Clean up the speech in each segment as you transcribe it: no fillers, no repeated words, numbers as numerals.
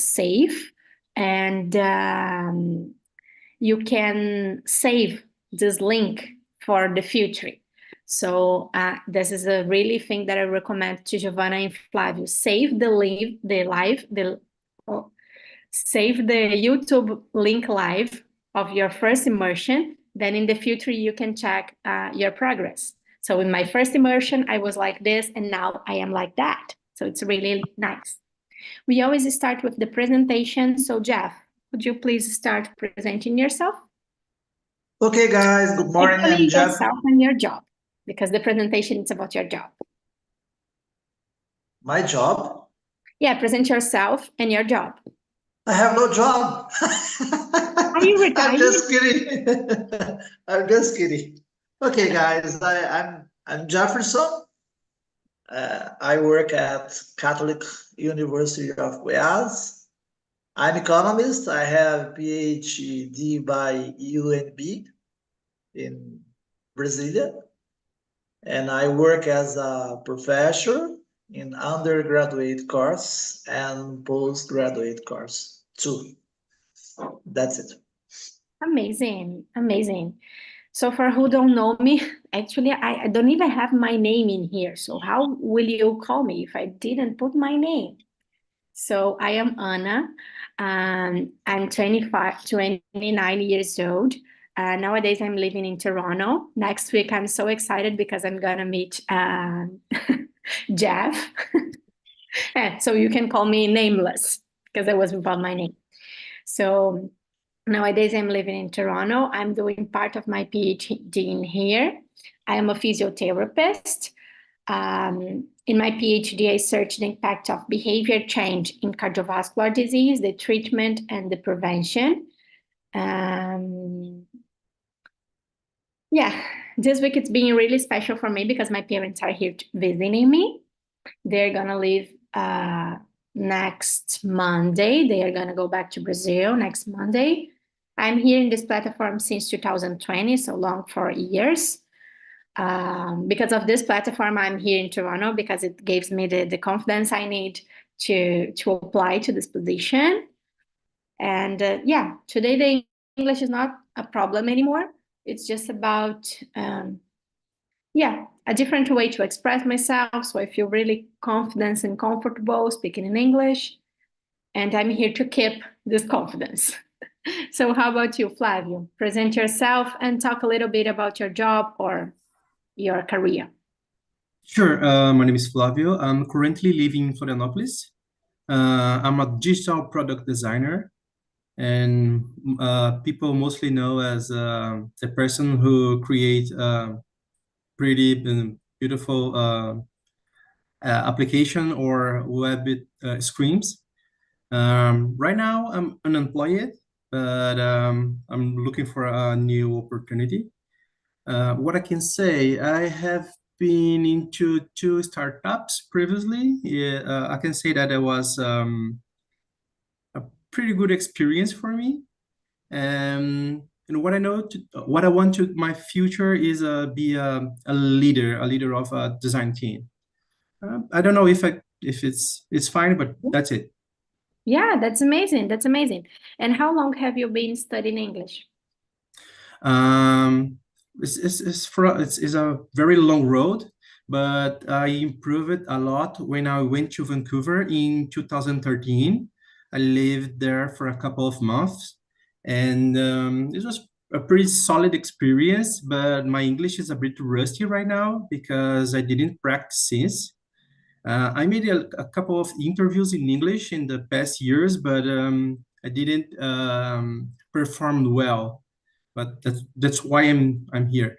safe, and you can save this link for the future. So this is a really thing that I recommend to Giovanna and Flavio. Save save the YouTube link live of your first immersion. Then in the future, you can check your progress. So in my first immersion, I was like this, and now I am like that. So it's really nice. We always start with the presentation. So Jeff, would you please start presenting yourself? Okay, guys, good morning. Actually, I'm Jeff. yourself and your job, because the presentation is about your job. My job? Yeah, present yourself and your job. I have no job. Are you retired? I'm just kidding. I'm just kidding. Okay, guys, I'm Jefferson. I work at Catholic University of Goiás. I'm economist. I have PhD by UNB in Brasilia, and I work as a professor in undergraduate course and postgraduate course too. That's it. Amazing, amazing. So for who don't know me, actually, I don't even have my name in here. So how will you call me if I didn't put my name? So I am Anna. I'm 29 years old. Nowadays, I'm living in Toronto. Next week, I'm so excited because I'm going to meet Jeff. So you can call me Nameless because I was without my name. So nowadays, I'm living in Toronto. I'm doing part of my PhD in here. I am a physiotherapist. In my PhD, I searched the impact of behavior change in cardiovascular disease, the treatment and the prevention. Yeah, this week it's been really special for me because my parents are here visiting me. They're gonna leave next Monday. They are gonna go back to Brazil next Monday. I'm here in this platform since 2020, so long 4 years. Because of this platform, I'm here in Toronto because it gives me the confidence I need to apply to this position. And yeah, today the English is not a problem anymore. It's just about, yeah, a different way to express myself. So I feel really confident and comfortable speaking in English. And I'm here to keep this confidence. So how about you, Flavio? Present yourself and talk a little bit about your job or your career. Sure. My name is Flavio. I'm currently living in Florianopolis. I'm a digital product designer, and people mostly know as the person who creates pretty and beautiful application or web screens. Right now, I'm unemployed, but I'm looking for a new opportunity. What I can say, I have been into 2 startups previously. Yeah, I can say that it was a pretty good experience for me. And what what I want to my future is be a leader of a design team. I don't know if it's fine, but that's it. Yeah, that's amazing. That's amazing. And how long have you been studying English? It's a very long road, but I improved it a lot when I went to Vancouver in 2013. I lived there for a couple of months, and it was a pretty solid experience, but my English is a bit rusty right now because I didn't practice since. I made a couple of interviews in English in the past years, but I didn't perform well. But that's why I'm here.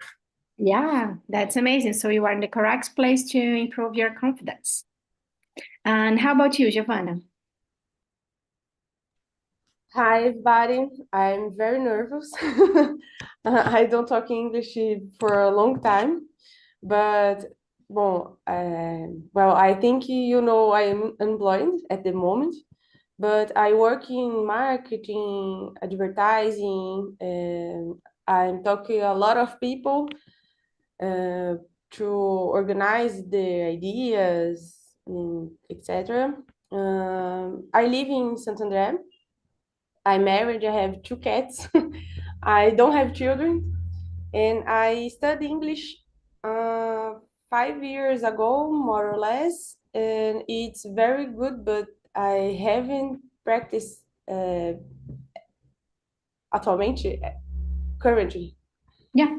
Yeah, that's amazing. So you are in the correct place to improve your confidence. And how about you, Giovanna? Hi, everybody. I'm very nervous. I don't talk English for a long time, but well, I think I'm unemployed at the moment, but I work in marketing, advertising, and I'm talking a lot of people to organize the ideas, etc. I live in Santander. I'm married, I have 2 cats. I don't have children, and I studied English 5 years ago, more or less, and it's very good, but I haven't practiced atualmente, currently. Yeah.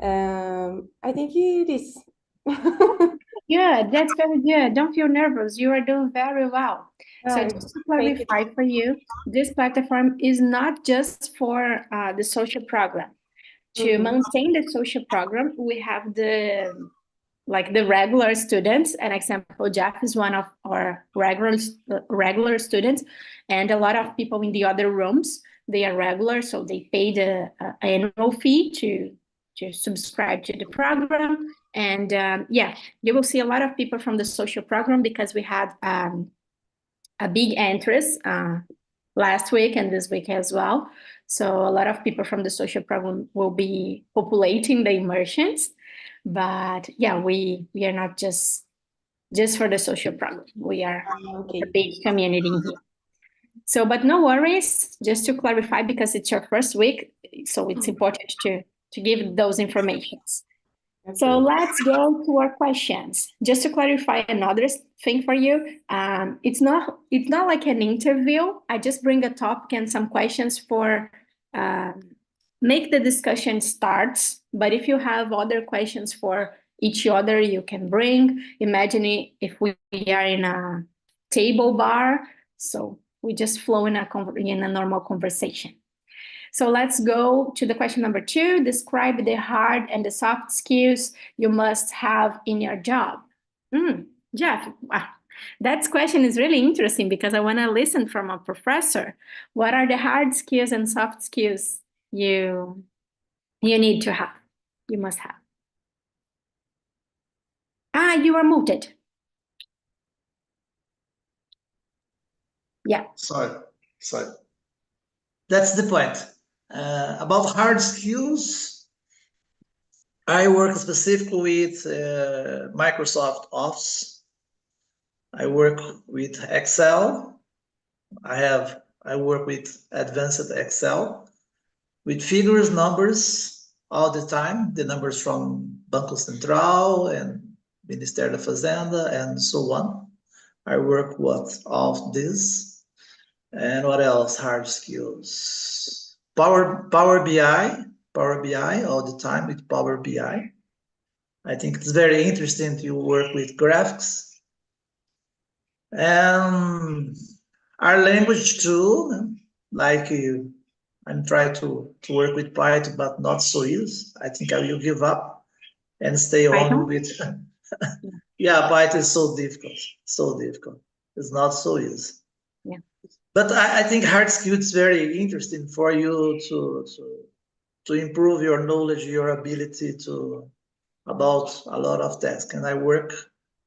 I think it is. Good, that's very good. Don't feel nervous. You are doing very well. So Nice. just to Thank you. clarify for you, this platform is not just for the social program. To maintain the social program, we have the regular students. An example, Jeff is one of our regular students, and a lot of people in the other rooms, they are regular, so they pay the annual fee to subscribe to the program. And yeah, you will see a lot of people from the social program because we had a big interest last week and this week as well. So a lot of people from the social program will be populating the immersions. But yeah, we are not just for the social program. We are Okay. a big community in here. So, but no worries, just to clarify, because it's your first week, so it's important to give those informations. So Okay. let's go to our questions. Just to clarify another thing for you, it's not like an interview. I just bring a topic and some questions for make the discussion starts. But if you have other questions for each other, you can bring. Imagine if we are in a table bar, so we just flow in a normal conversation. So let's go to the question number 2. Describe the hard and the soft skills you must have in your job. Jeff, wow. That question is really interesting because I want to listen from a professor. What are the hard skills and soft skills you need to have? You must have. You are muted. Yeah. Sorry. That's the point. About hard skills, I work specifically with Microsoft Office. I work with Excel. I work with advanced Excel, with figures, numbers all the time, the numbers from Banco Central and Ministério da Fazenda and so on. I work with all of this. And what else? Hard skills. Power BI all the time with Power BI. I think it's very interesting to work with graphics. And our language too, like I'm trying to work with Python, but not so easy. I think I will give up and stay on with. Yeah, Python is so difficult. It's not so easy. Yeah. But I think hard skills is very interesting for you to improve your knowledge, your ability about a lot of tasks. And I work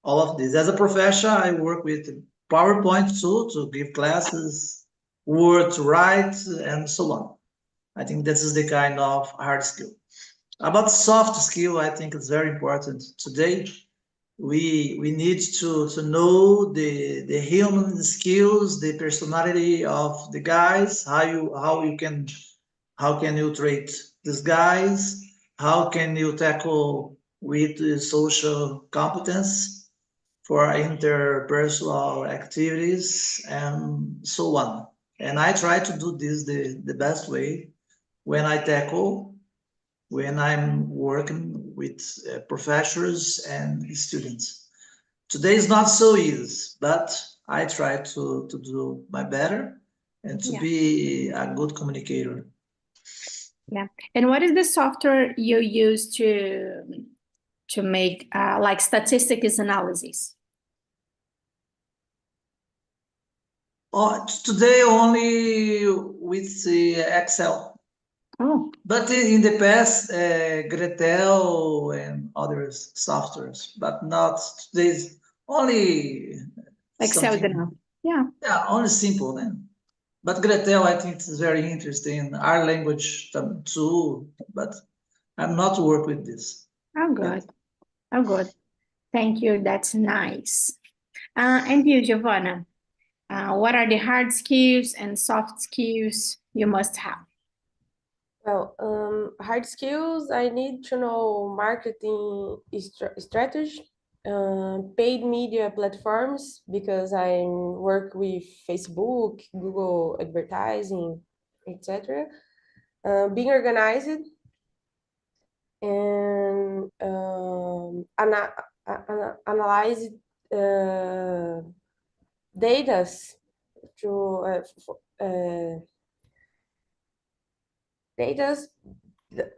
all of this. As a professor, I work with PowerPoint too to give classes, Word to write, and so on. I think this is the kind of hard skill. About soft skill, I think it's very important. Today, we need to know the human skills, the personality of the guys, how can you treat these guys, how can you tackle with the social competence for interpersonal activities and so on. And I try to do this the best way when I'm working with professors and students. Today is not so easy, but I try to do my better and to be a good communicator. Yeah. And what is the software you use to make like statistics analysis? Today only with the Excel. Oh. But in the past, Gretel and other softwares, but not today's only Excel is enough. Yeah. Yeah, only simple then. But Gretel, I think is very interesting. Our language too, but I'm not work with this. Oh, good. Oh, good. Thank you. That's nice. And you, Giovanna, what are the hard skills and soft skills you must have? Well, hard skills, I need to know marketing strategy, paid media platforms, because I work with Facebook, Google advertising, etc. Being organized and analyze data to data,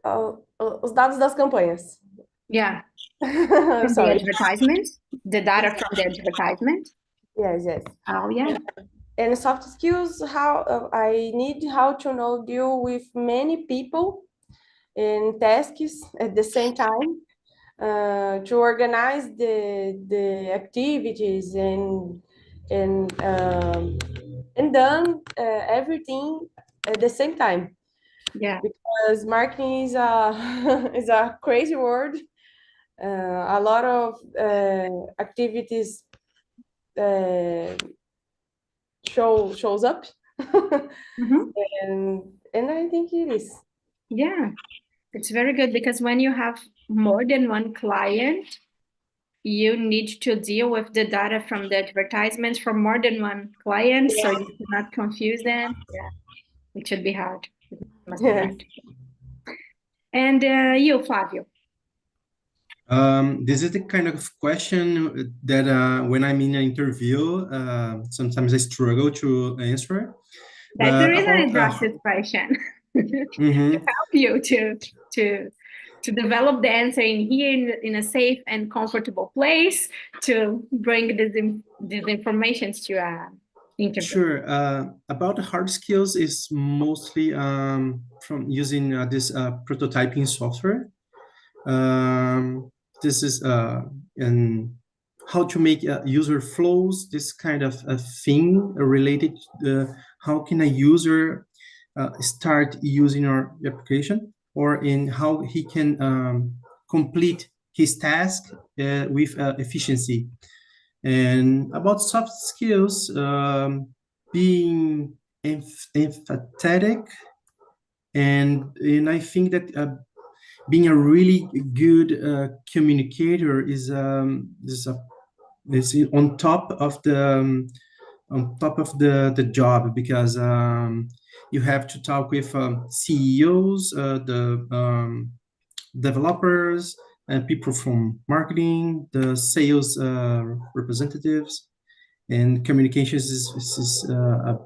os dados das campanhas. Yeah, from the Sorry. advertisement, the data from the advertisement. Yes, yes. Oh, yeah. And soft skills, how I need how to know deal with many people and tasks at the same time, to organize the activities and done everything at the same time, Yeah, because marketing is a is a crazy word. A lot of activities shows up. Mhm. And I think it is. Yeah, it's very good because when you have more than one client, you need to deal with the data from the advertisements from more than one client, so you cannot confuse them. Yeah, it should be hard. It must be Yes. hard. And you, Flavio. This is the kind of question that when I'm in an interview, sometimes I struggle to answer. That's the But reason I about brought this question to mhm. help you to develop the answer in here in a safe and comfortable place to bring these informations to interview. Sure. About the hard skills is mostly from using this prototyping software. This is and how to make user flows, this kind of a thing related to how can a user start using our application, or in how he can complete his task with efficiency. And about soft skills, being empathetic, and I think that being a really good communicator is on top of the job, because you have to talk with CEOs, the developers, and people from marketing, the sales representatives, and communications is a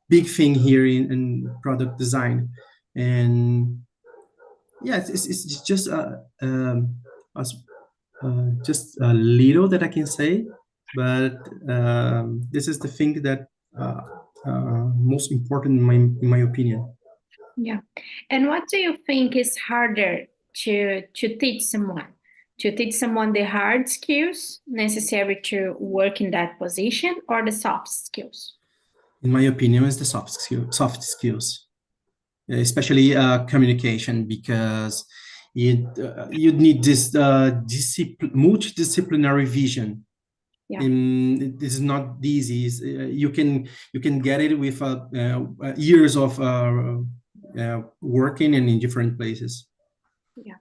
big thing here in product design. And yeah, it's just just a little that I can say, but this is the thing that most important in my opinion. Yeah. And what do you think is harder to teach someone? To teach someone the hard skills necessary to work in that position, or the soft skills? In my opinion, is the soft skills, especially communication, because you need this multidisciplinary vision. Yeah. This is not easy. You can get it with years of working and in different places. Yeah.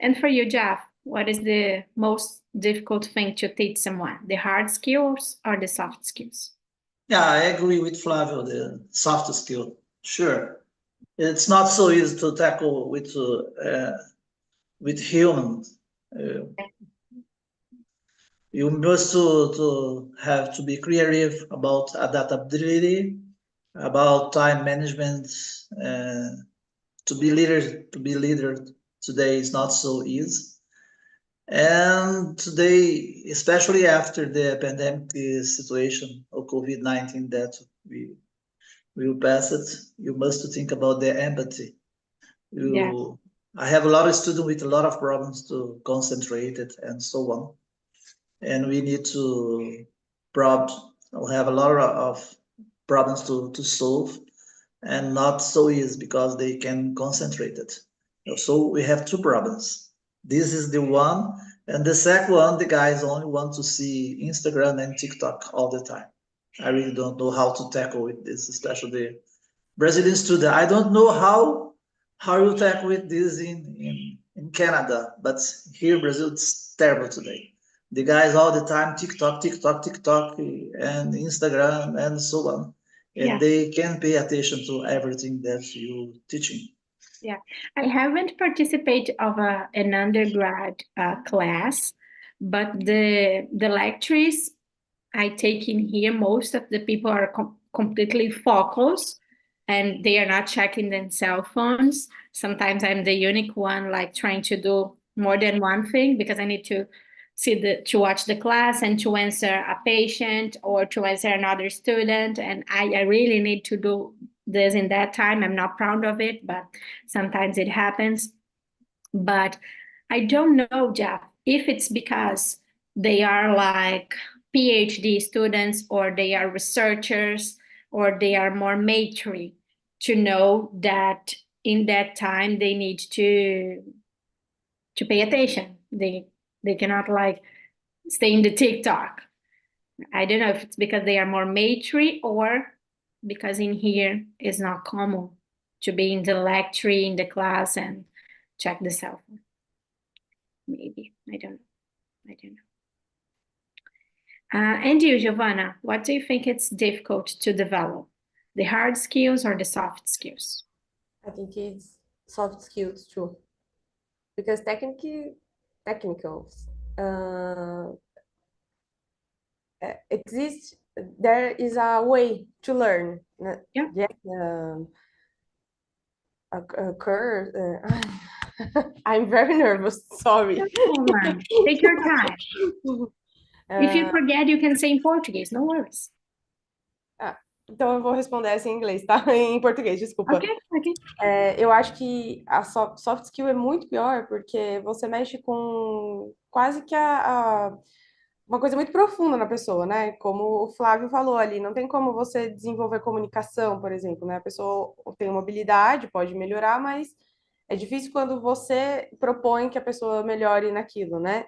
And for you, Jeff, what is the most difficult thing to teach someone? The hard skills or the soft skills? Yeah, I agree with Flavio, the soft skill. Sure. It's not so easy to tackle with humans. You must to have to be creative about adaptability, about time management. To be leader today is not so easy. And today, especially after the pandemic situation of COVID-19 that we will pass it, you must think about the empathy. I have a lot of students with a lot of problems to concentrate it and so on. And we need to have a lot of problems to solve, and not so easy because they can concentrate it. So we have two problems. This is the one, And the second one, the guys only want to see Instagram and TikTok all the time. I really don't know how to tackle with this, especially the Brazilian student. I don't know how you tackle with this in Canada, but here in Brazil it's terrible today. The guys all the time TikTok, TikTok, TikTok, and Instagram and so on, and Yeah. they can't pay attention to everything that you teaching. Yeah, I haven't participated of an undergrad class, but the lectures I take in here, most of the people are completely focused and they are not checking their cell phones. Sometimes I'm the unique one, like trying to do more than one thing because I need to to watch the class and to answer a patient or to answer another student, and I really need to do this in that time. I'm not proud of it, but sometimes it happens. But I don't know, Jeff, if it's because they are like PhD students or they are researchers or they are more mature to know that in that time they need to pay attention. They cannot like stay in the TikTok. I don't know if it's because they are more mature or because in here it's not common to be in the lecture in the class and check the cell phone. Maybe. I don't know. And you, Giovanna, what do you think it's difficult to develop? The hard skills or the soft skills? I think it's soft skills too, because technicals exist. There is a way to learn. Yeah. A curve. I'm very nervous. Sorry. Take your time. If you forget, you can say in Portuguese. No worries. Então eu vou responder essa em inglês, tá? Em português, desculpa. Ok. Eu acho que a soft skill é muito pior porque você mexe com quase que uma coisa muito profunda na pessoa, né? Como o Flávio falou ali, não tem como você desenvolver comunicação, por exemplo, né? A pessoa tem uma habilidade, pode melhorar, mas é difícil quando você propõe que a pessoa melhore naquilo, né?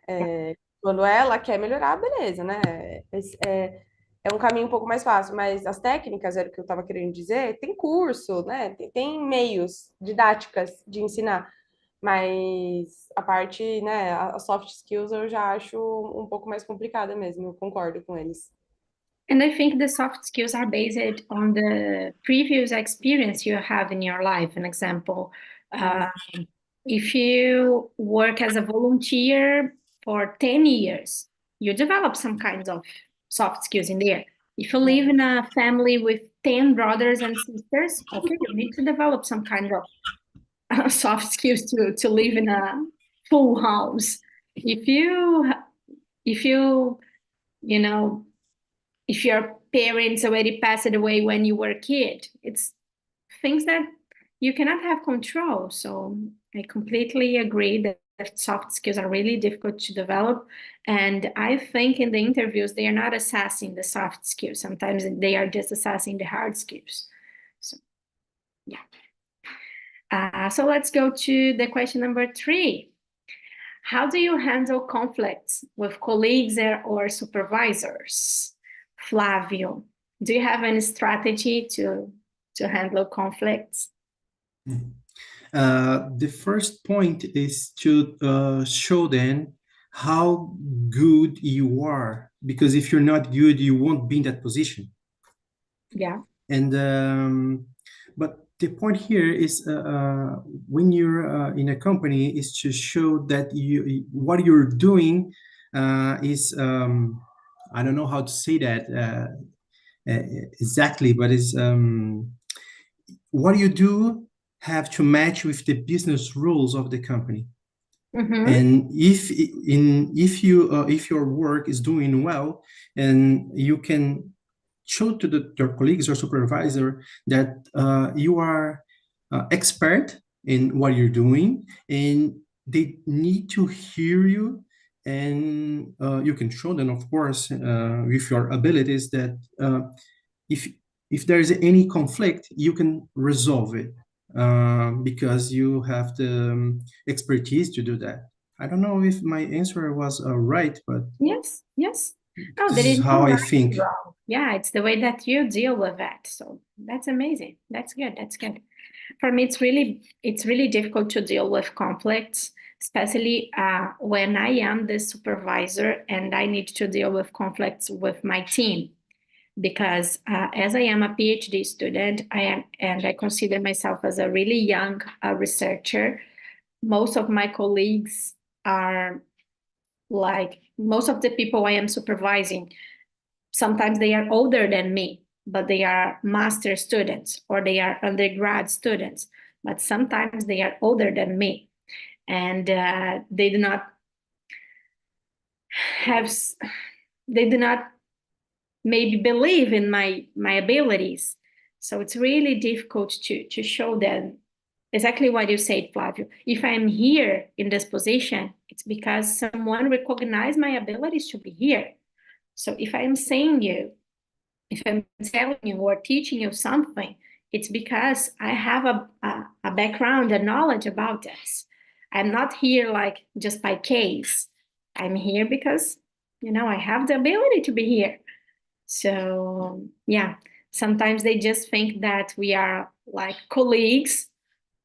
Quando ela quer melhorar, beleza, né? É um caminho um pouco mais fácil, mas as técnicas, era o que eu estava querendo dizer, tem curso, né? Tem meios didáticas de ensinar, mas a parte, né, as soft skills eu já acho um pouco mais complicada mesmo, eu concordo com eles. And I think the soft skills are based on the previous experience you have in your life. An example, if you work as a volunteer for 10 years, you develop some kinds of soft skills in there. If you live in a family with 10 brothers and sisters, okay, you need to develop some kind of soft skills to live in a full house. If your parents already passed away when you were a kid, it's things that you cannot have control. So I completely agree that soft skills are really difficult to develop. And I think in the interviews, they are not assessing the soft skills. Sometimes they are just assessing the hard skills. So, yeah. So let's go to the question number 3. How do you handle conflicts with colleagues or supervisors? Flávio, do you have any strategy to handle conflicts? The first point is to show them how good you are, because if you're not good, you won't be in that position. Yeah. And but the point here is when you're in a company is to show that what you're doing is I don't know how to say that exactly, but it's what you do have to match with the business rules of the company. Mm-hmm. And if your work is doing well, and you can show to your colleagues or supervisor that you are expert in what you're doing, and they need to hear you, and you can show them, of course, with your abilities that if there is any conflict, you can resolve it because you have the expertise to do that. I don't know if my answer was right, but Yes, yes. No, this there is is no how I right and think. wrong. Yeah, it's the way that you deal with that. So that's amazing. That's good. That's good. For me, it's really difficult to deal with conflicts, especially when I am the supervisor and I need to deal with conflicts with my team. Because as I am a PhD student, and I consider myself as a really young researcher. Most of my colleagues are like most of the people I am supervising. Sometimes they are older than me, but they are master students or they are undergrad students. But sometimes they are older than me, and they do not have, they do not maybe believe in my abilities. So it's really difficult to show them exactly what you said, Flavio. If I'm here in this position, it's because someone recognized my abilities to be here. So if I'm saying you, if I'm telling you or teaching you something, it's because I have a background and knowledge about this. I'm not here like just by case. I'm here because, I have the ability to be here. So, yeah, sometimes they just think that we are like colleagues,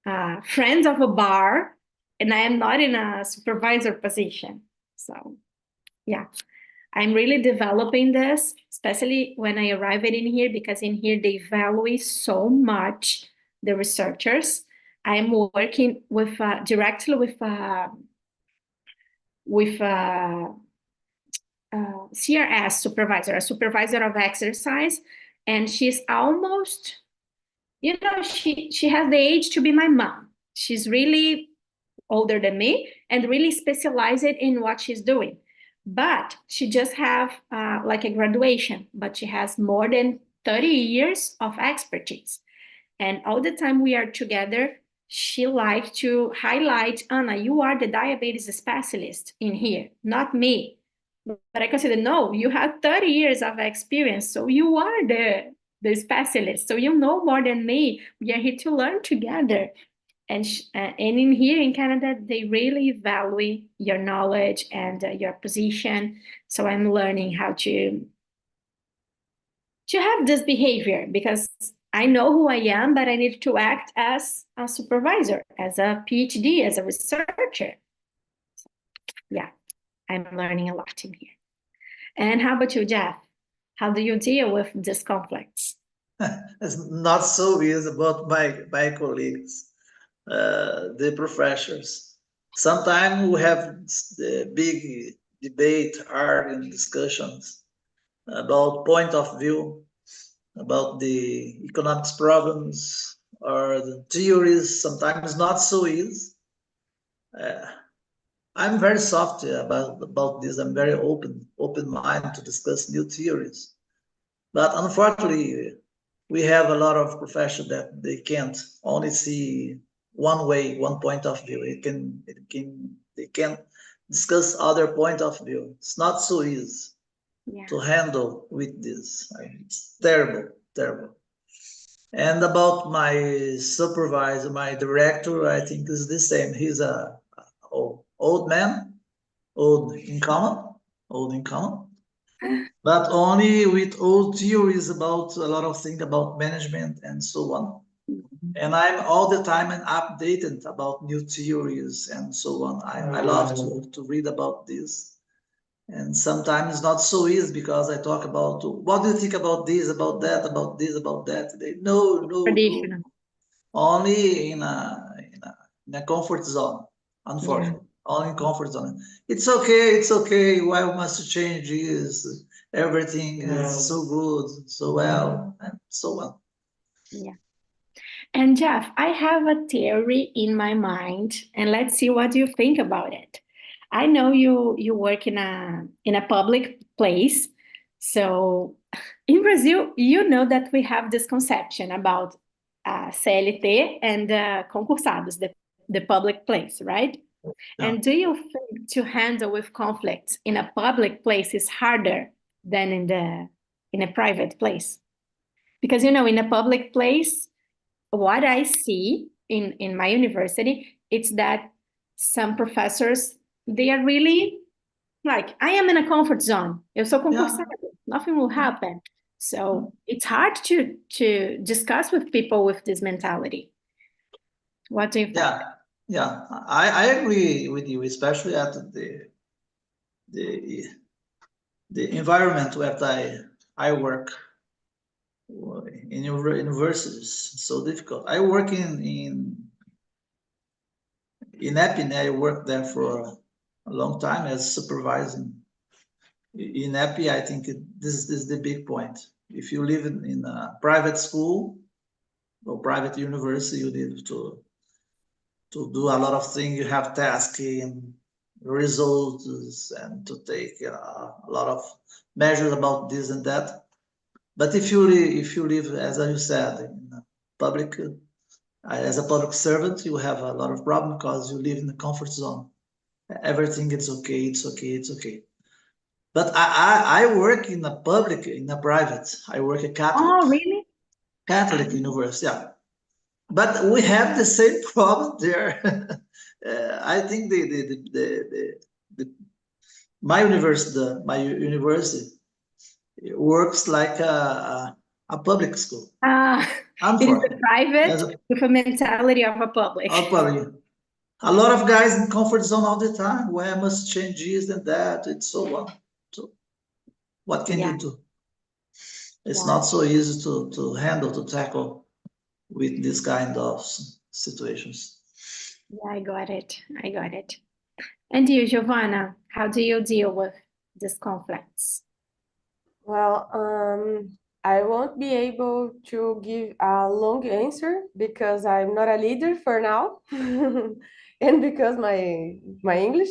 friends of a bar, and I am not in a supervisor position. So, yeah, I'm really developing this, especially when I arrived in here, because in here they value so much the researchers. I'm working with directly with CRS supervisor, a supervisor of exercise, and she's almost, she has the age to be my mom. She's really older than me and really specialized in what she's doing. But she just have like a graduation, but she has more than 30 years of expertise. And all the time we are together, she likes to highlight, Anna, you are the diabetes specialist in here, not me. But I consider, no, you have 30 years of experience, so you are the specialist. So you know more than me. We are here to learn together. And in here in Canada, they really value your knowledge and your position. So I'm learning how to have this behavior because I know who I am, but I need to act as a supervisor, as a PhD, as a researcher. So, yeah, I'm learning a lot in here. And how about you, Jeff? How do you deal with these conflicts? It's not so easy about my colleagues, the professors. Sometimes we have the big debate, arguing discussions about point of view, about the economics problems or the theories. Sometimes not so easy. I'm very soft about this. I'm very open mind to discuss new theories. But unfortunately, we have a lot of professions that they can't only see one way, one point of view. They can discuss other point of view. It's not so easy to handle with this. It's terrible, terrible. And about my supervisor, my director, I think is the same. He's a old man, old in common, but only with old theories about a lot of things about management and so on. And I'm all the time and updated about new theories and so on. I love to read about this. And sometimes it's not so easy because I talk about what do you think about this, about that, about this, about that. They no. Only in a comfort zone, unfortunately. Only in comfort zone. It's okay. Why must you change this? Everything is so good, so well, and so on. Yeah. And Jeff, I have a theory in my mind, and let's see what you think about it. I know you work in a public place, so in Brazil, you know that we have this conception about CLT and concursados, the public place, right? Yeah. And do you think to handle with conflicts in a public place is harder than in a private place? Because in a public place, what I see in my university, it's that some professors they are really like, I am in a comfort zone. Eu sou confortável. Nothing will happen. So it's hard to discuss with people with this mentality. What do you think? Yeah, I agree with you, especially at the environment where I work in universities. It's so difficult. I work in EPI. I worked there for a long time as supervising. In EPI, I think this is the big point. If you live in a private school or private university, you need to do a lot of things. You have tasking, results, and to take a lot of measures about this and that. But if you live, as you said, in a public, as a public servant, you have a lot of problem because you live in the comfort zone. Everything is okay. It's okay. It's okay. But I work in a private. I work at Catholic. Oh, really? Catholic university, yeah. But we have the same problem there. I think my university works like a public school. It is a private with a mentality of a public. A lot of guys in comfort zone all the time. Where I must change this and that. It's so on. So what can you do? It's not so easy to handle, to tackle with this kind of situations. Yeah, I got it. And you, Giovanna, how do you deal with these conflicts? Well, I won't be able to give a long answer because I'm not a leader for now, and because my English,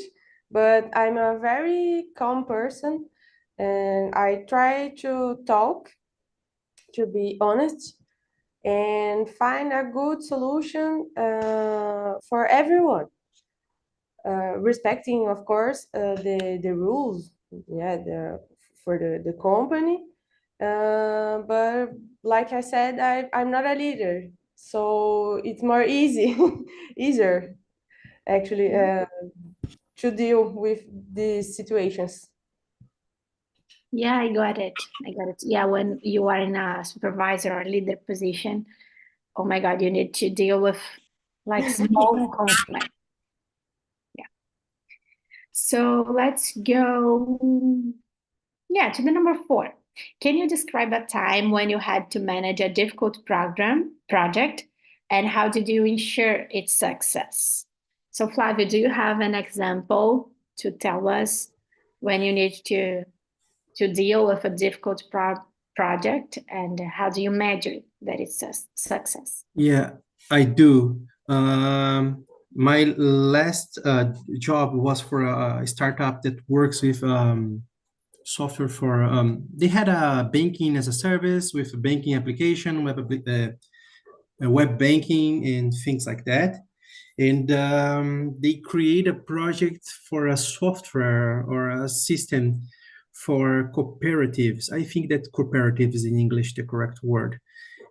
but I'm a very calm person, and I try to talk, to be honest, and find a good solution for everyone, respecting, of course, the rules, for the company. But like I said, I'm not a leader, so it's more easier actually to deal with these situations. Yeah, I got it. Yeah, when you are in a supervisor or leader position, oh my God, you need to deal with like small conflict. Yeah. So let's go, to the number 4. Can you describe a time when you had to manage a difficult project, and how did you ensure its success? So Flavio, do you have an example to tell us when you need to deal with a difficult project, and how do you measure that it's a success? Yeah, I do. My last job was for a startup that works with software for, they had a banking as a service with a banking application, web banking and things like that. And they create a project for a software or a system for cooperatives. I think that cooperative is in English the correct word.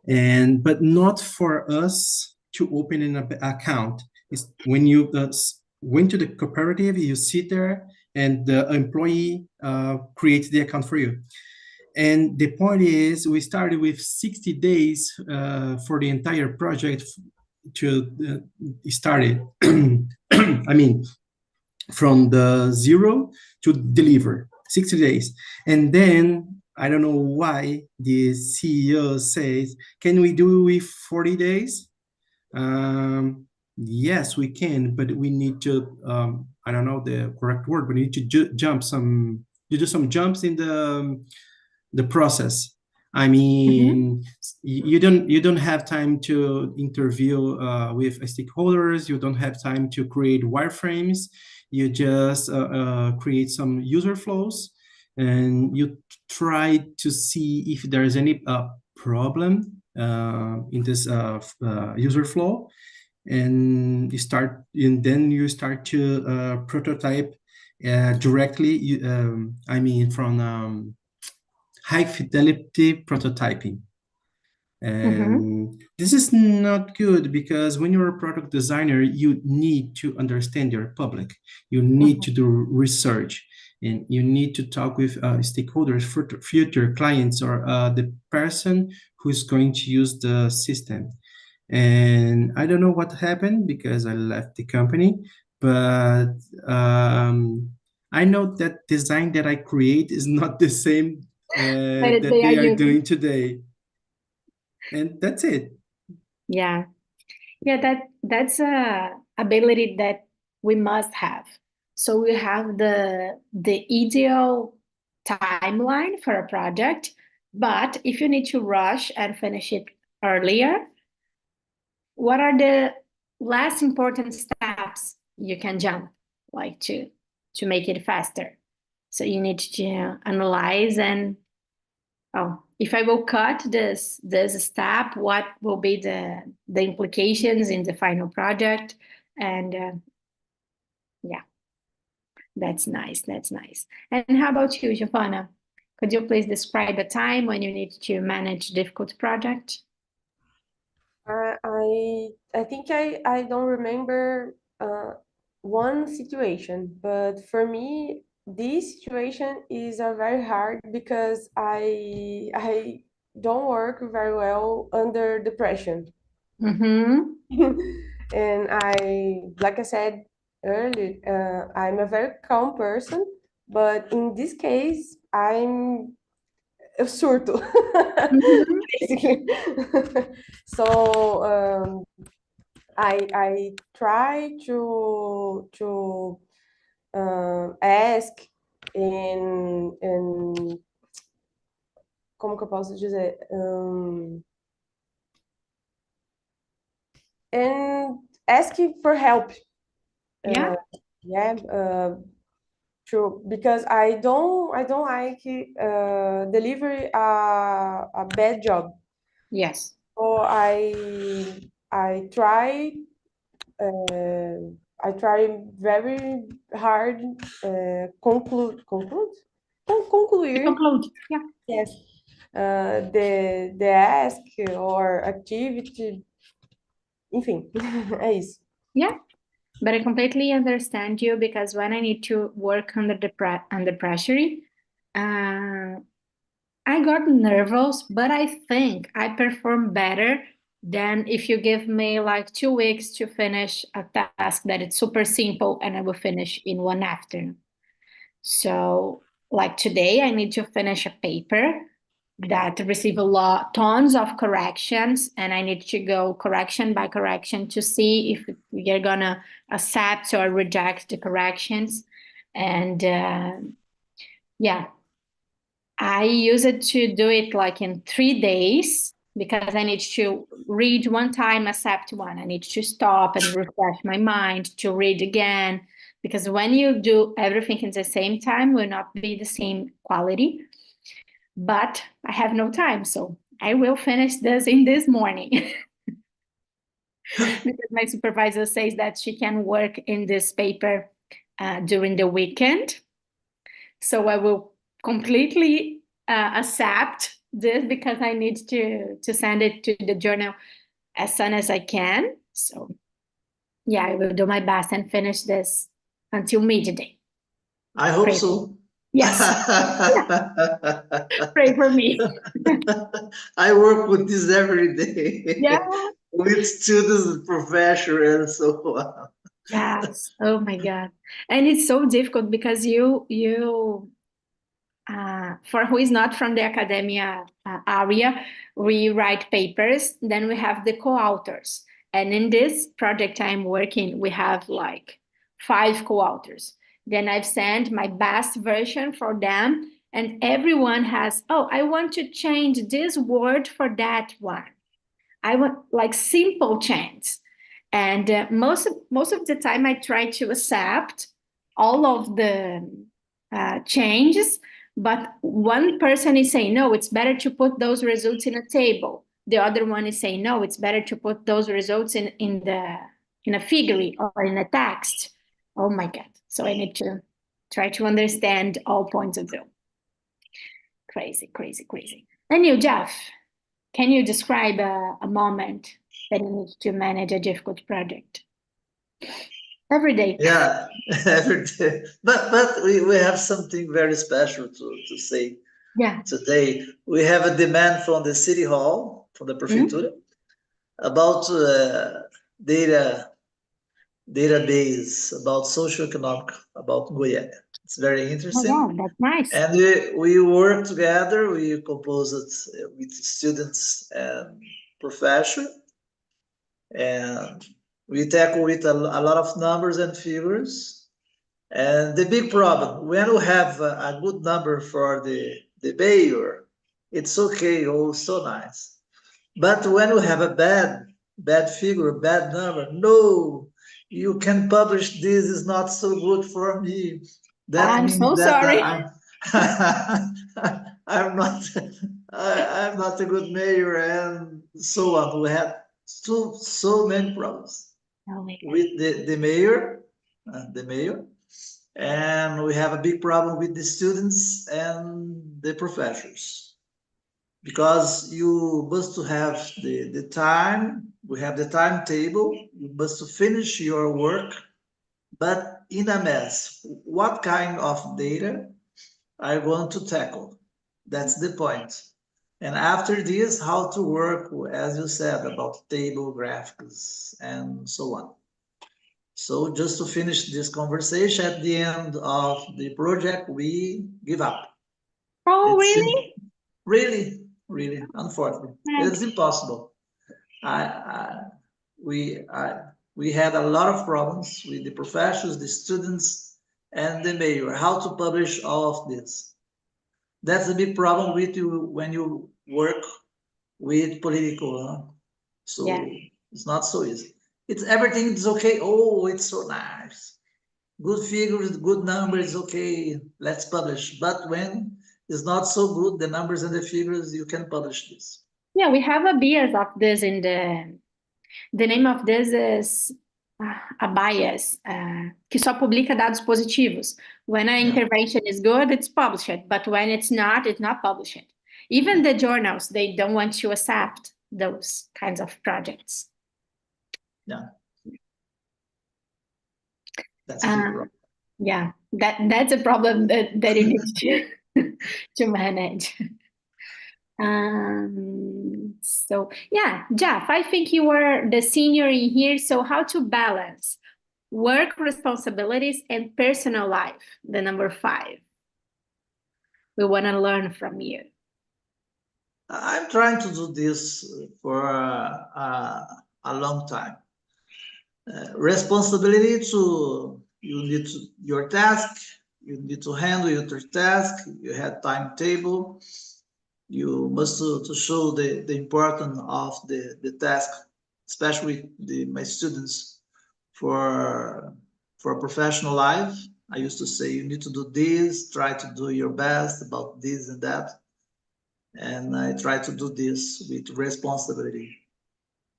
But not for us to open an account. It's when you went to the cooperative, you sit there and the employee creates the account for you. And the point is, we started with 60 days for the entire project to start it. I mean, from the zero to deliver, 60 days. And then, I don't know why the CEO says, can we do with 40 days? Yes, we can, but we need to, I don't know the correct word, but we need to do some jumps in the process. I mean, you don't have time to interview with stakeholders. You don't have time to create wireframes. You just create some user flows, and you try to see if there is any problem in this user flow, and then you start to prototype directly. I mean, from high fidelity prototyping. And this is not good because when you're a product designer, you need to understand your public. You need to do research, and you need to talk with stakeholders, future clients, or the person who's going to use the system. And I don't know what happened because I left the company, but I know that design that I create is not the same But that they are they are using. doing today. And that's it. Yeah. Yeah, that's a ability that we must have. So we have the ideal timeline for a project, but if you need to rush and finish it earlier, what are the less important steps you can jump, like to make it faster? So you need to analyze and, oh, if I will cut this step, what will be the implications in the final project? And yeah, that's nice. That's nice. And how about you, Giovanna? Could you please describe a time when you need to manage difficult project? I think I don't remember one situation, but for me, this situation is a very hard because I don't work very well under depression. Mm-hmm. And like I said earlier, I'm a very calm person, but in this case, eu surto, Mm-hmm. basically. So I try to ask in como que eu posso dizer? And asking for help. Yeah. Yeah, true. Because I don't like deliver a bad job. Yes. So I try I try very hard To concluir, conclude. Yeah. yes, the ask or activity, enfim, é isso. Yeah. But I completely understand you because when I need to work under pressure, uh, I got nervous, but I think I perform better than if you give me like 2 weeks to finish a task that it's super simple and I will finish in one afternoon. So, like today, I need to finish a paper that receive tons of corrections, and I need to go correction by correction to see if we are gonna accept or reject the corrections. And yeah, I use it to do it like in 3 days because I need to read one time, accept one. I need to stop and refresh my mind to read again. Because when you do everything in the same time, will not be the same quality. But I have no time, so I will finish this in this morning. Because my supervisor says that she can work in this paper during the weekend. So I will completely accept this because I need to send it to the journal as soon as I can. So yeah, I will do my best and finish this until midday. I hope Pray. so. Yes, pray for me. I work with this every day. Yeah. With students, professors, and so on. Yes. Oh my God. And it's so difficult because for who is not from the academia area, we write papers, then we have the co-authors. And in this project I'm working, we have like 5 co-authors. Then I've sent my best version for them, and everyone has, oh, I want to change this word for that one. I want like simple change. And most of the time I try to accept all of the changes, but one person is saying, no, it's better to put those results in a table. The other one is saying, no, it's better to put those results in a figure or in a text. Oh my God. So I need to try to understand all points of view. Crazy, crazy, crazy. And you, Jeff, Can you describe a moment that you need to manage a difficult project? Every day. Yeah, every day. But we have something very special to say Yeah. today. We have a demand from the city hall, from the prefeitura, about database, about socioeconomic, about Goiânia. It's very Oh, interesting. yeah, that's nice. And we work together, we compose it with students and professors, and we tackle with a lot of numbers and figures. And the big problem, when you have a good number for the mayor, it's okay, oh, so nice. But when you have a bad figure, bad number, no, you can publish this is not so good for me. That I'm means so that sorry. I'm not I'm not a good mayor and so on. We had so many problems Oh my God. with the mayor, and we have a big problem with the students and the professors because you must to have the time. We have the timetable. You must to finish your work, but in a mess. What kind of data I want to tackle? That's the point. And after this, how to work, as you said, about table graphics and so on. So just to finish this conversation, at the end of the project, we give up. Oh, It's really? really, unfortunately, Right. it's impossible. We had a lot of problems with the professors, the students, and the mayor. How to publish all of this? That's a big problem with you when you work with political. Huh? So Yeah. it's not so easy. It's everything is okay. Oh, it's so nice. Good figures, good numbers, okay, let's publish. But when it's not so good, the numbers and the figures, you can publish this. Yeah, we have a bias of this in the name of this is a bias, que só publica dados positivos. When an intervention is good, it's published, but when it's not published. Even the journals, they don't want to accept those kinds of projects. Yeah. That's a big problem. Yeah, that's a problem that you need to manage. So yeah, Jeff, I think you were the senior in here. So how to balance work responsibilities and personal life, the number 5. We want to learn from you. I'm trying to do this for a long time. Responsibility to you need to your task. You need to handle your task. You have timetable. You must to show the importance of the task, especially my students for professional life. I used to say you need to do this, try to do your best about this and that. And I try to do this with responsibility.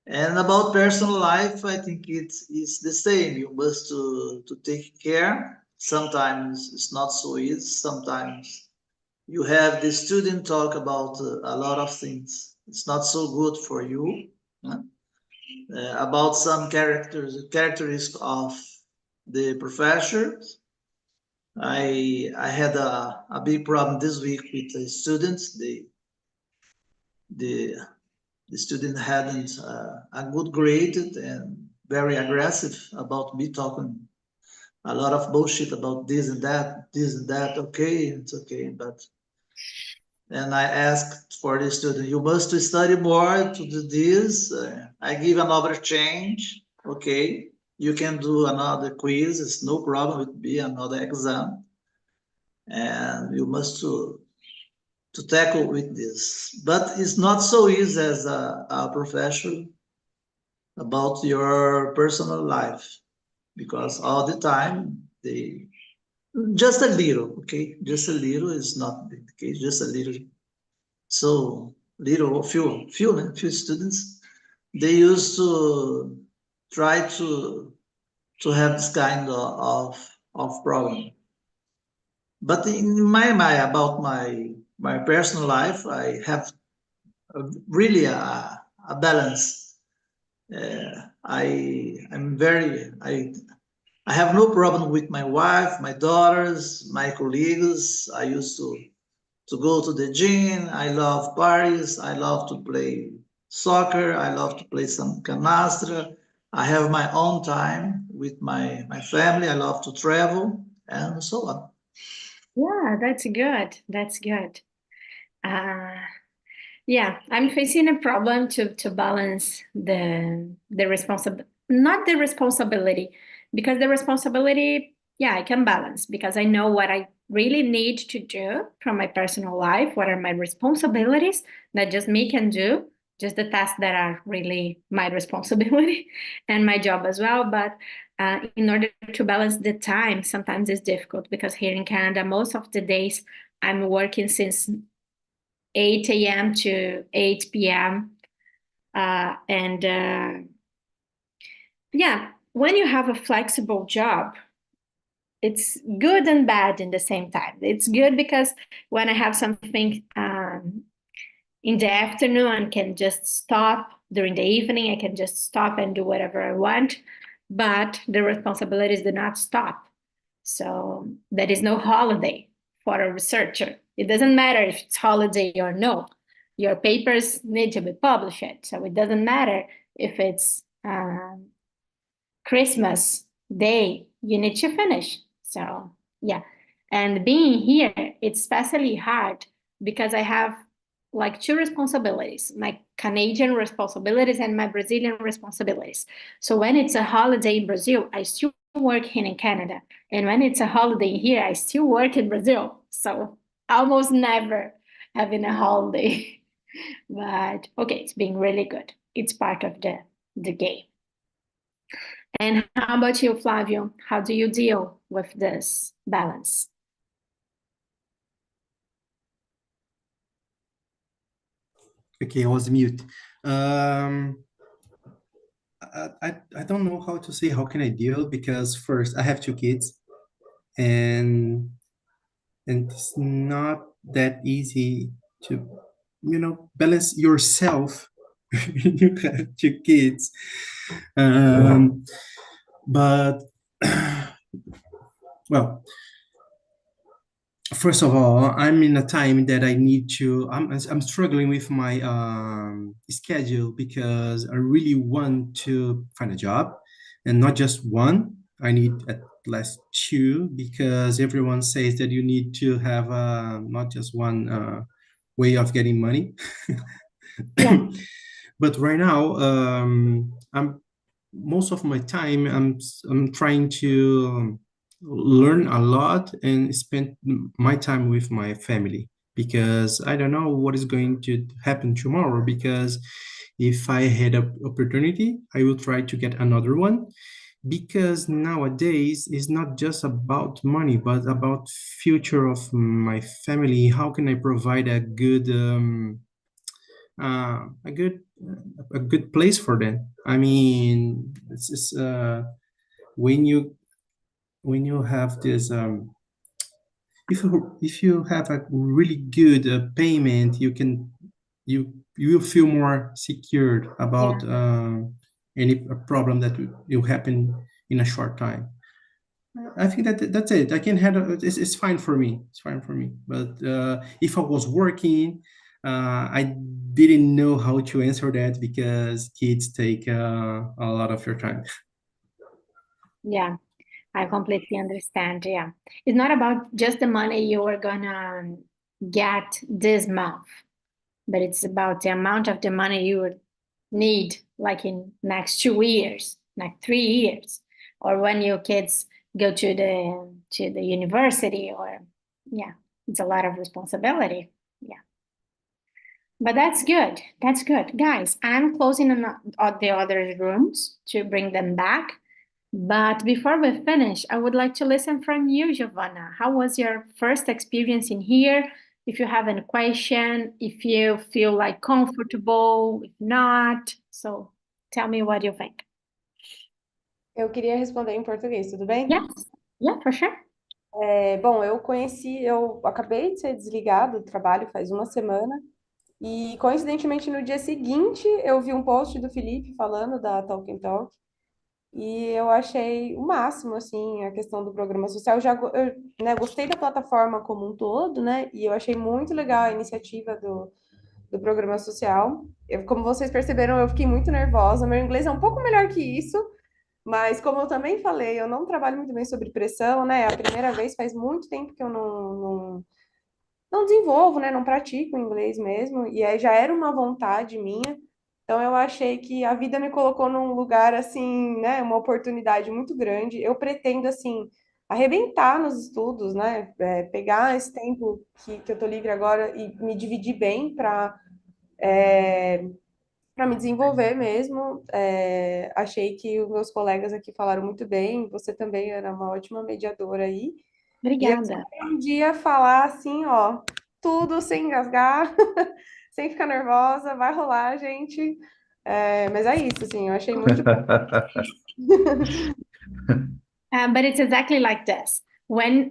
And about personal life, I think it's the same. You must to take care. Sometimes it's not so easy. Sometimes you have the student talk about a lot of things. It's not so good for you. About some characteristics of the professors. I had a big problem this week with the students. The student hadn't a good grade and very aggressive about me talking a lot of bullshit about this and that. Okay, it's okay, but and I asked for the student, you must study more to do this. I give another change. Okay, you can do another quiz. It's no problem. It would be another exam, and you must to tackle with this. But it's not so easy as a professional about your personal life because all the time they just a little, okay, just a little is not the case, just a little. So little, few students, they used to try to have this kind of problem. But in my mind, about my personal life, I have really a balance. I have no problem with my wife, my daughters, my colleagues. I used to go to the gym. I love parties. I love to play soccer. I love to play some canastra. I have my own time with my family. I love to travel and so on. Yeah, that's good. That's good. Uh, yeah, I'm facing a problem to balance the responsibility, not the responsibility, because the responsibility, yeah, I can balance because I know what I really need to do from my personal life, what are my responsibilities that just me can do, just the tasks that are really my responsibility and my job as well. But in order to balance the time, sometimes it's difficult because here in Canada, most of the days I'm working since 8 a.m. to 8 p.m. And yeah, when you have a flexible job, it's good and bad in the same time. It's good because when I have something in the afternoon, I can just stop. During the evening, I can just stop and do whatever I want. But the responsibilities do not stop. So there is no holiday for a researcher. It doesn't matter if it's holiday or no. Your papers need to be published. So it doesn't matter if it's Christmas Day, you need to finish. So yeah. And being here, it's especially hard because I have like two responsibilities, my Canadian responsibilities and my Brazilian responsibilities. So when it's a holiday in Brazil, I still work here in Canada. And when it's a holiday here, I still work in Brazil. So almost never having a holiday. But okay, it's been really good. It's part of the game. And how about you, Flavio? How do you deal with this balance? Okay, I was mute. I don't know how to say how can I deal because first I have two kids and it's not that easy to balance yourself when you have two kids. But well, first of all, I'm in a time that I need to. I'm struggling with my schedule because I really want to find a job, and not just one. I need at least two because everyone says that you need to have not just one way of getting money. Yeah. But right now, I'm most of my time I'm trying to learn a lot and spend my time with my family because I don't know what is going to happen tomorrow because if I had an opportunity, I will try to get another one because nowadays it's not just about money but about future of my family. How can I provide a good place for them? I mean, it's just, when you have this if you have a really good payment, you will feel more secured about any problem that will happen in a short time. I think that's it. I can handle it. It's fine for me. It's fine for me. But if I was working, I didn't know how to answer that because kids take a lot of your time. Yeah, I completely understand. Yeah. It's not about just the money you are gonna get this month, but it's about the amount of the money you would need like in next 2 years, next 3 years, or when your kids go to the university or yeah, it's a lot of responsibility. Yeah. But that's good. That's good. Guys, I'm closing on the other rooms to bring them back. But before we finish, I would like to listen from you, Giovanna. How was your first experience in here? If you have any question, if you feel like comfortable, if not, so tell me what you think. Eu queria responder em português, tudo bem? Yes, yeah, for sure. Bom, eu acabei de ser desligado do trabalho faz uma semana E coincidentemente no dia seguinte eu vi um post do Felipe falando da Talk and Talk e eu achei o máximo assim a questão do programa social. Né, gostei da plataforma como um todo, né? E eu achei muito legal a iniciativa do programa social. Como vocês perceberam, eu fiquei muito nervosa. Meu inglês é um pouco melhor que isso, mas como eu também falei, eu não trabalho muito bem sobre pressão, né? É a primeira vez, faz muito tempo que eu não desenvolvo, né? Não pratico inglês mesmo, e aí já era uma vontade minha. Então eu achei que a vida me colocou num lugar assim, né? Uma oportunidade muito grande. Eu pretendo assim arrebentar nos estudos, né? Pegar esse tempo que eu tô livre agora e me dividir bem para me desenvolver mesmo. Achei que os meus colegas aqui falaram muito bem. Você também era uma ótima mediadora aí. E eu Obrigada. espero um dia falar assim, ó, tudo sem engasgar, sem ficar nervosa, vai rolar, gente. Mas é isso, assim, eu achei muito bom. But it's exactly like this. When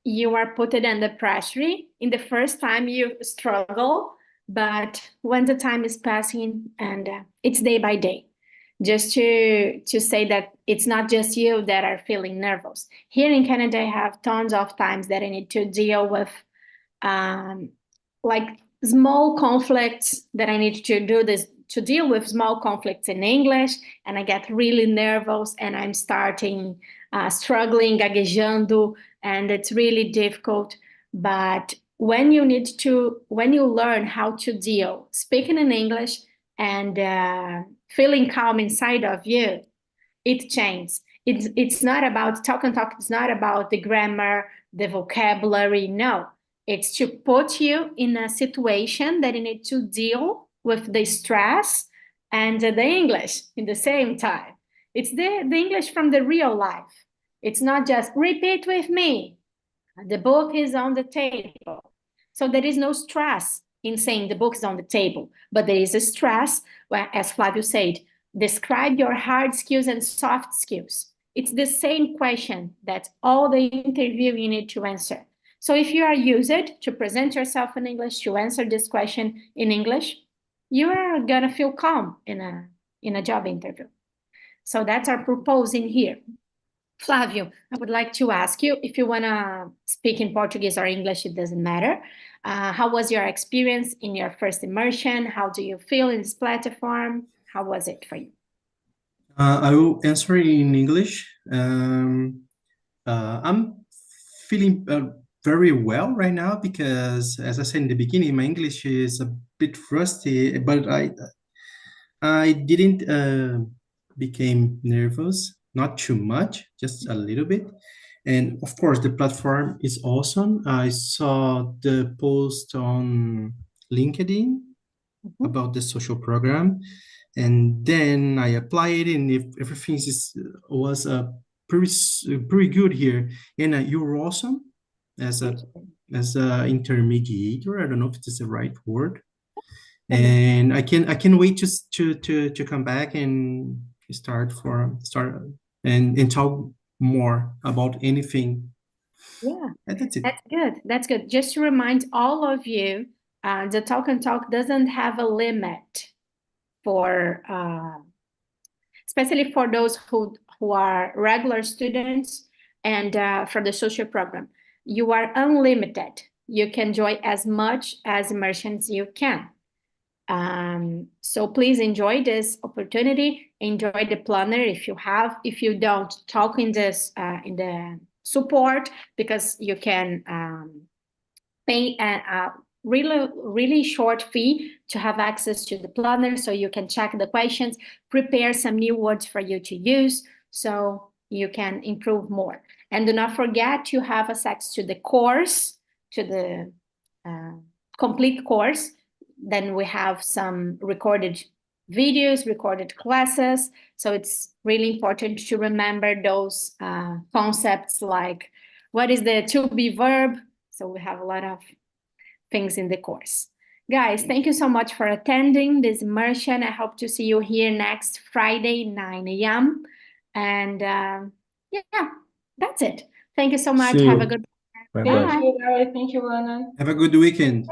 you are put under pressure, in the first time you struggle, but when the time is passing and it's day by day, just to say that it's not just you that are feeling nervous. Here in Canada, I have tons of times that I need to deal with um, like small conflicts that I need to do this to deal with small conflicts in English, and I get really nervous and I'm starting struggling, gaguejando, and it's really difficult. But when you learn how to deal speaking in English and feeling calm inside of you, it changes. It's not about talk and talk. It's not about the grammar, the vocabulary. No, it's to put you in a situation that you need to deal with the stress and the English in the same time. It's the English from the real life. It's not just repeat with me. The book is on the table. So there is no stress in saying the book is on the table, but there is a stress, where, as Flavio said, describe your hard skills and soft skills. It's the same question that all the interview you need to answer. So if you are used to present yourself in English, to answer this question in English, you are gonna feel calm in a job interview. So that's our purpose in here. Flávio, I would like to ask you if you want to speak in Portuguese or English, it doesn't matter. How was your experience in your first immersion? How do you feel in this platform? How was it for you? I will answer in English. I'm feeling very well right now because, as I said in the beginning, my English is a bit rusty, but I didn't became nervous, not too much, just a little bit. And of course, the platform is awesome. I saw the post on LinkedIn about the social program, and then I applied, and if everything was pretty good here. And you were awesome as a intermediator. I don't know if it's the right word. And I can wait to come back and start and talk more about anything. Yeah, And that's it. that's good. That's good. Just to remind all of you, the Talk and Talk doesn't have a limit for, especially for those who are regular students and for the social program. You are unlimited. You can join as much as immersions you can. So please enjoy this opportunity. Enjoy the planner if you have. If you don't, talk in this in the support, because you can pay a really short fee to have access to the planner, so you can check the questions, prepare some new words for you to use, so you can improve more. And do not forget to have access to the course, to the complete course. Then we have some recorded videos, recorded classes. So it's really important to remember those concepts, like what is the to be verb. So we have a lot of things in the course. Guys, thank you so much for attending this immersion. I hope to see you here next Friday, 9 a.m. And yeah, that's it. Thank you so much. See Have a you. good Bye Bye. bye. Thank you, guys. Thank you, Ana. Have a good weekend.